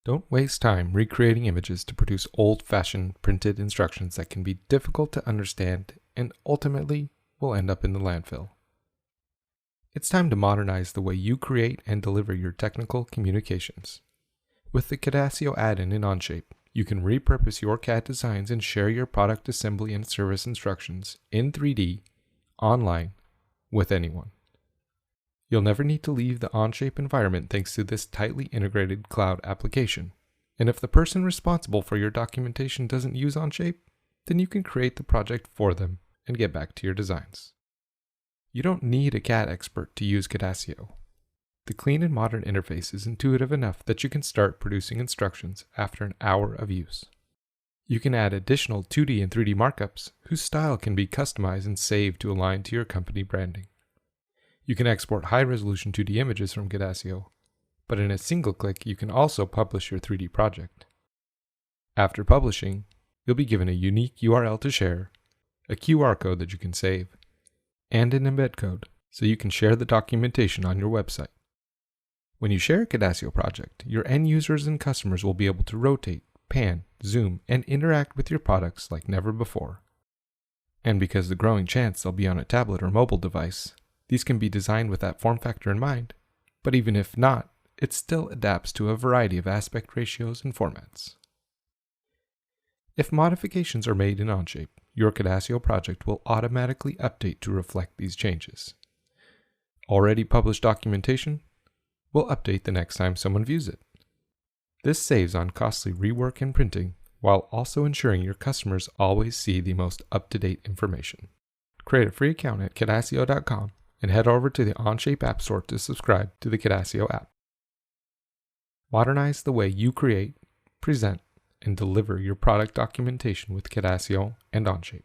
Don't waste time recreating images to produce old-fashioned printed instructions that can be difficult to understand and ultimately will end up in the landfill. It's time to modernize the way you create and deliver your technical communications. With the Cadasio add-in in Onshape, you can repurpose your CAD designs and share your product assembly and service instructions in 3D, online, with anyone. You'll never need to leave the Onshape environment thanks to this tightly integrated cloud application. And if the person responsible for your documentation doesn't use Onshape, then you can create the project for them and get back to your designs. You don't need a CAD expert to use Cadasio. The clean and modern interface is intuitive enough that you can start producing instructions after an hour of use. You can add additional 2D and 3D markups whose style can be customized and saved to align to your company branding. You can export high-resolution 2D images from Cadasio, but in a single click you can also publish your 3D project. After publishing, you'll be given a unique URL to share, a QR code that you can save, and an embed code so you can share the documentation on your website. When you share a Cadasio project, your end users and customers will be able to rotate, pan, zoom, and interact with your products like never before. And because the growing chance they'll be on a tablet or mobile device, these can be designed with that form factor in mind, but even if not, it still adapts to a variety of aspect ratios and formats. If modifications are made in Onshape, your Cadasio project will automatically update to reflect these changes. Already published documentation will update the next time someone views it. This saves on costly rework and printing, while also ensuring your customers always see the most up-to-date information. Create a free account at Cadasio.com and head over to the Onshape App Store to subscribe to the Cadasio app. Modernize the way you create, present, and deliver your product documentation with Cadasio and Onshape.